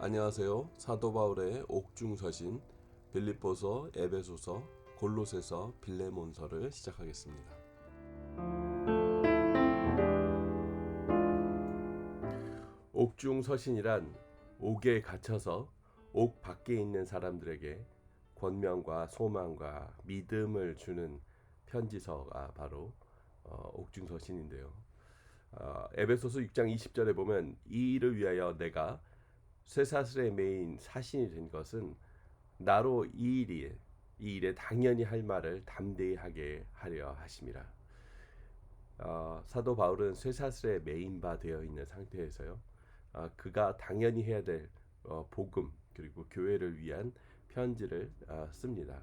안녕하세요. 사도 바울의 옥중서신 빌립보서, 에베소서, 골로새서, 빌레몬서를 시작하겠습니다. 옥중서신이란 옥에 갇혀서 옥 밖에 있는 사람들에게 권면과 소망과 믿음을 주는 편지서가 바로 옥중서신인데요. 에베소서 6장 20절에 보면 이 일을 위하여 내가 쇠사슬에 매인 사신이 된 것은 나로 이 일에 당연히 할 말을 담대히 하게 하려 하심이라. 사도 바울은 쇠사슬에 매인 바 되어 있는 상태에서요. 그가 당연히 해야 될 복음 그리고 교회를 위한 편지를 씁니다.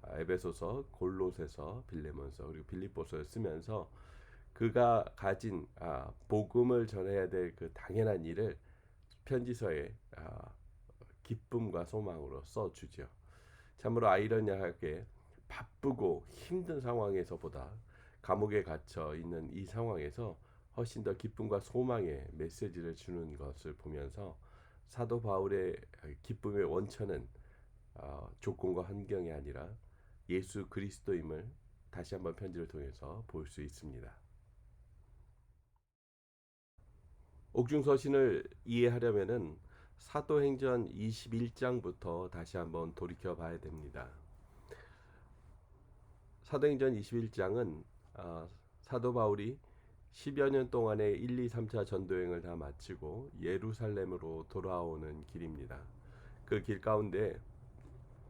에베소서, 골로새서, 빌레몬서 그리고 빌립보서를 쓰면서 그가 가진 복음을 전해야 될 그 당연한 일을 편지서에 기쁨과 소망으로 써주죠. 참으로 아이러니하게 바쁘고 힘든 상황에서보다 감옥에 갇혀 있는 이 상황에서 훨씬 더 기쁨과 소망의 메시지를 주는 것을 보면서 사도 바울의 기쁨의 원천은 조건과 환경이 아니라 예수 그리스도임을 다시 한번 편지를 통해서 볼 수 있습니다. 옥중서신을 이해하려면은 사도행전 21장부터 다시 한번 돌이켜 봐야 됩니다. 사도행전 21장은 사도 바울이 10여 년 동안의 1, 2, 3차 전도행을 다 마치고 예루살렘으로 돌아오는 길입니다. 그 길 가운데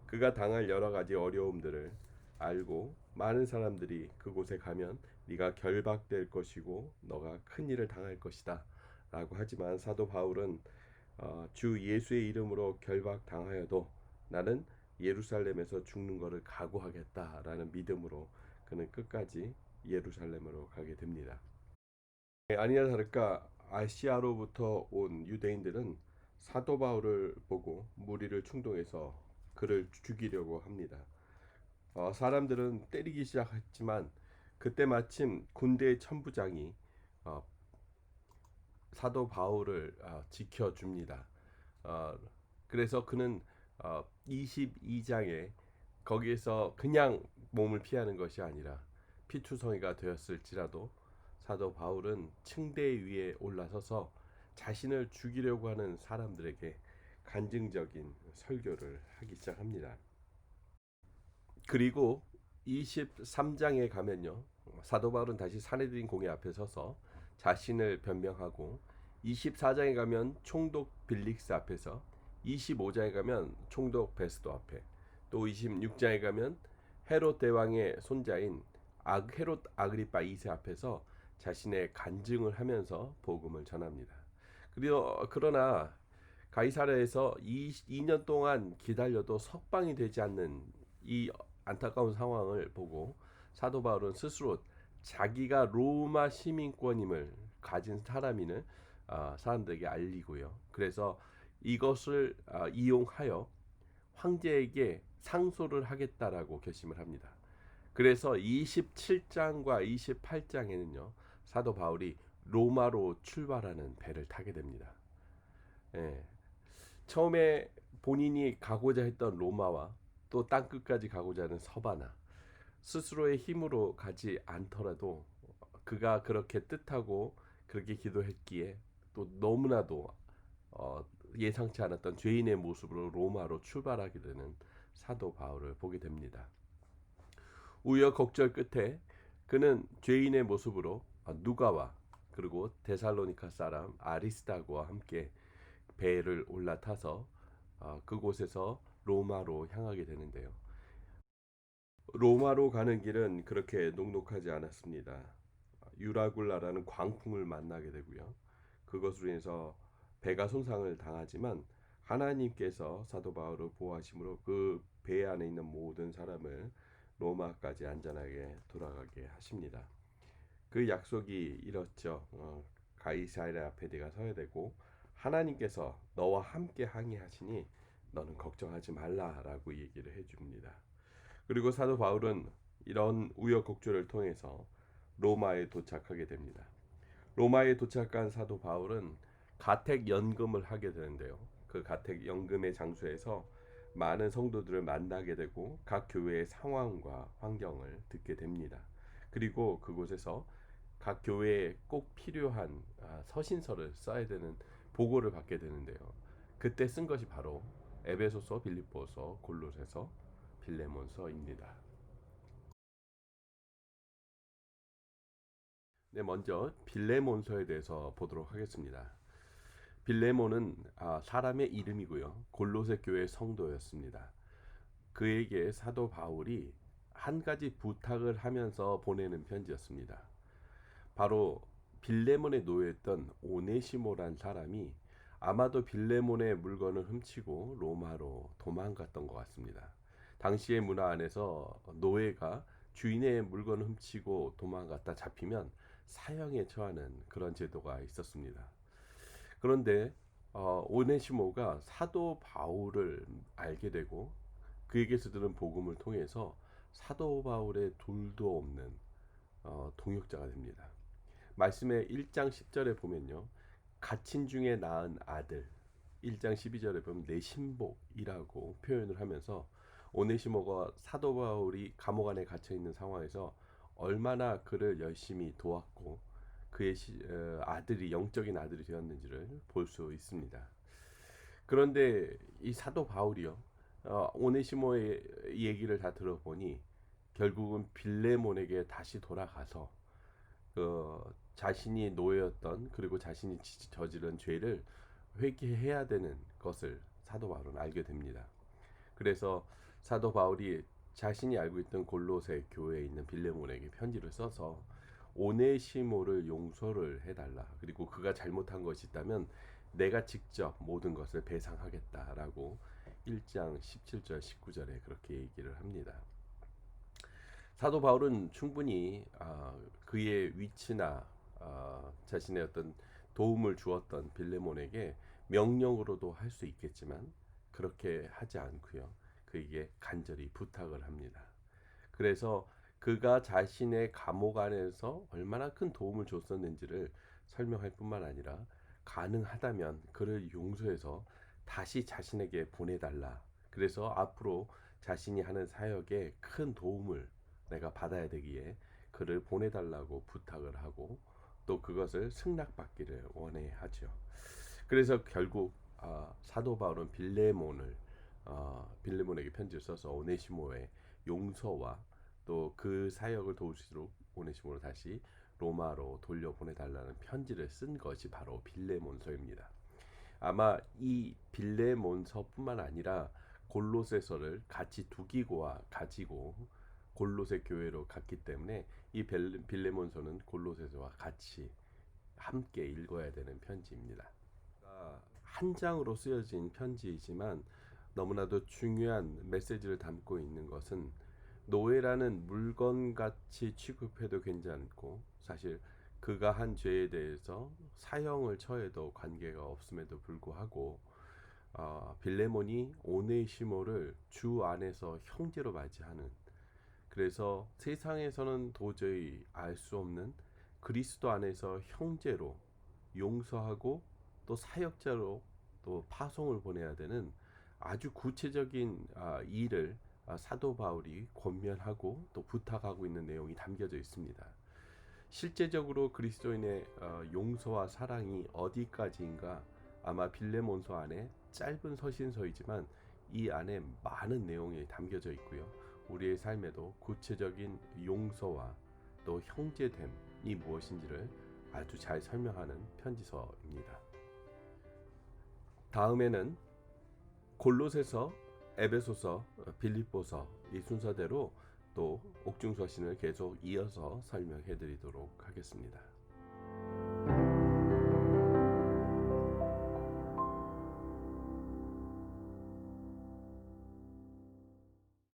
그가 당할 여러 가지 어려움들을 알고 많은 사람들이 그곳에 가면 네가 결박될 것이고 너가 큰 일을 당할 것이다 라고 하지만 사도 바울은 주 예수의 이름으로 결박당하여도 나는 예루살렘에서 죽는 것을 각오하겠다라는 믿음으로 그는 끝까지 예루살렘으로 가게 됩니다. 아니나 다를까 아시아로부터 온 유대인들은 사도 바울을 보고 무리를 충동해서 그를 죽이려고 합니다. 사람들은 때리기 시작했지만 그때 마침 군대의 천부장이 어, 사도 바울을 지켜줍니다. 그래서 그는 22장에 거기에서 그냥 몸을 피하는 것이 아니라 피투성이가 되었을지라도 사도 바울은 층대 위에 올라서서 자신을 죽이려고 하는 사람들에게 간증적인 설교를 하기 시작합니다. 그리고 23장에 가면요. 사도 바울은 다시 사내들인 공회 앞에 서서 자신을 변명하고 24장에 가면 총독 빌릭스 앞에서 25장에 가면 총독 베스도 앞에 또 26장에 가면 헤롯 대왕의 손자인 헤롯 아그리파 2세 앞에서 자신의 간증을 하면서 복음을 전합니다. 그러나 가이사랴에서 2년 동안 기다려도 석방이 되지 않는 이 안타까운 상황을 보고 사도 바울은 스스로 자기가 로마 시민권임을 가진 사람임을 사람들에게 알리고요. 그래서 이것을 이용하여 황제에게 상소를 하겠다라고 결심을 합니다. 그래서 27장과 28장에는요. 사도 바울이 로마로 출발하는 배를 타게 됩니다. 예. 처음에 본인이 가고자 했던 로마와 또 땅끝까지 가고자 하는 서바나 스스로의 힘으로 가지 않더라도 그가 그렇게 뜻하고 그렇게 기도했기에 또 너무나도 예상치 않았던 죄인의 모습으로 로마로 출발하게 되는 사도 바울을 보게 됩니다. 우여곡절 끝에 그는 죄인의 모습으로 누가와 그리고 데살로니가 사람 아리스다고와 함께 배를 올라타서 그곳에서 로마로 향하게 되는데요. 로마로 가는 길은 그렇게 녹록하지 않았습니다. 유라굴라라는 광풍을 만나게 되고요. 그것으로 인해서 배가 손상을 당하지만 하나님께서 사도 바울을 보호하심으로 그 배 안에 있는 모든 사람을 로마까지 안전하게 돌아가게 하십니다. 그 약속이 이렇죠. 가이사랴 앞에 네가 서야 되고 하나님께서 너와 함께 항해하시니 너는 걱정하지 말라라고 얘기를 해줍니다. 그리고 사도 바울은 이런 우여곡절을 통해서 로마에 도착하게 됩니다. 로마에 도착한 사도 바울은 가택 연금을 하게 되는데요. 그 가택 연금의 장소에서 많은 성도들을 만나게 되고 각 교회의 상황과 환경을 듣게 됩니다. 그리고 그곳에서 각 교회에 꼭 필요한 서신서를 써야 되는 보고를 받게 되는데요. 그때 쓴 것이 바로 에베소서, 빌립보서, 골로새서, 빌레몬서입니다. 네, 먼저 빌레몬서에 대해서 보도록 하겠습니다. 빌레몬은 사람의 이름이고요. 골로새 교회 성도였습니다. 그에게 사도 바울이 한 가지 부탁을 하면서 보내는 편지였습니다. 바로 빌레몬에 놓여있던 오네시모란 사람이 아마도 빌레몬의 물건을 훔치고 로마로 도망갔던 것 같습니다. 당시의 문화 안에서 노예가 주인의 물건을 훔치고 도망갔다 잡히면 사형에 처하는 그런 제도가 있었습니다. 그런데 오네시모가 사도 바울을 알게 되고 그에게서 들은 복음을 통해서 사도 바울의 둘도 없는 동역자가 됩니다. 말씀의 1장 10절에 보면요. 갇힌 중에 낳은 아들 1장 12절에 보면 내 신복이라고 표현을 하면서 오네시모가 사도 바울이 감옥 안에 갇혀 있는 상황에서 얼마나 그를 열심히 도왔고 그의 아들이 영적인 아들이 되었는지를 볼 수 있습니다. 그런데 이 사도 바울이요. 오네시모의 얘기를 다 들어보니 결국은 빌레몬에게 다시 돌아가서 그 자신이 노예였던 그리고 자신이 저지른 죄를 회개해야 되는 것을 사도 바울은 알게 됩니다. 그래서 사도 바울이 자신이 알고 있던 골로새 교회에 있는 빌레몬에게 편지를 써서 오네시모를 용서를 해달라. 그리고 그가 잘못한 것이 있다면 내가 직접 모든 것을 배상하겠다라고 1장 17절 19절에 그렇게 얘기를 합니다. 사도 바울은 충분히 그의 위치나 자신의 어떤 도움을 주었던 빌레몬에게 명령으로도 할 수 있겠지만 그렇게 하지 않고요. 그에게 간절히 부탁을 합니다. 그래서 그가 자신의 감옥 안에서 얼마나 큰 도움을 줬었는지를 설명할 뿐만 아니라 가능하다면 그를 용서해서 다시 자신에게 보내달라. 그래서 앞으로 자신이 하는 사역에 큰 도움을 내가 받아야 되기에 그를 보내달라고 부탁을 하고 또 그것을 승낙받기를 원해 하죠. 그래서 결국 사도 바울은 빌레몬에게 편지를 써서 오네시모의 용서와 또 그 사역을 도우시도록 오네시모를 다시 로마로 돌려보내달라는 편지를 쓴 것이 바로 빌레몬서입니다. 아마 이 빌레몬서뿐만 아니라 골로새서를 같이 두기고와 가지고 골로새 교회로 갔기 때문에 이 빌레몬서는 골로새서와 같이 함께 읽어야 되는 편지입니다. 한 장으로 쓰여진 편지이지만 너무나도 중요한 메시지를 담고 있는 것은 노예라는 물건같이 취급해도 괜찮고 사실 그가 한 죄에 대해서 사형을 처해도 관계가 없음에도 불구하고 빌레몬이 오네시모를 주 안에서 형제로 맞이하는 그래서 세상에서는 도저히 알 수 없는 그리스도 안에서 형제로 용서하고 또 사역자로 또 파송을 보내야 되는 아주 구체적인 일을 사도 바울이 권면하고 또 부탁하고 있는 내용이 담겨져 있습니다. 실제적으로 그리스도인의 용서와 사랑이 어디까지인가 아마 빌레몬서 안에 짧은 서신서이지만 이 안에 많은 내용이 담겨져 있고요. 우리의 삶에도 구체적인 용서와 또 형제됨이 무엇인지를 아주 잘 설명하는 편지서입니다. 다음에는 골로새서, 에베소서, 빌립보서 이 순서대로 또 옥중서신을 계속 이어서 설명해 드리도록 하겠습니다.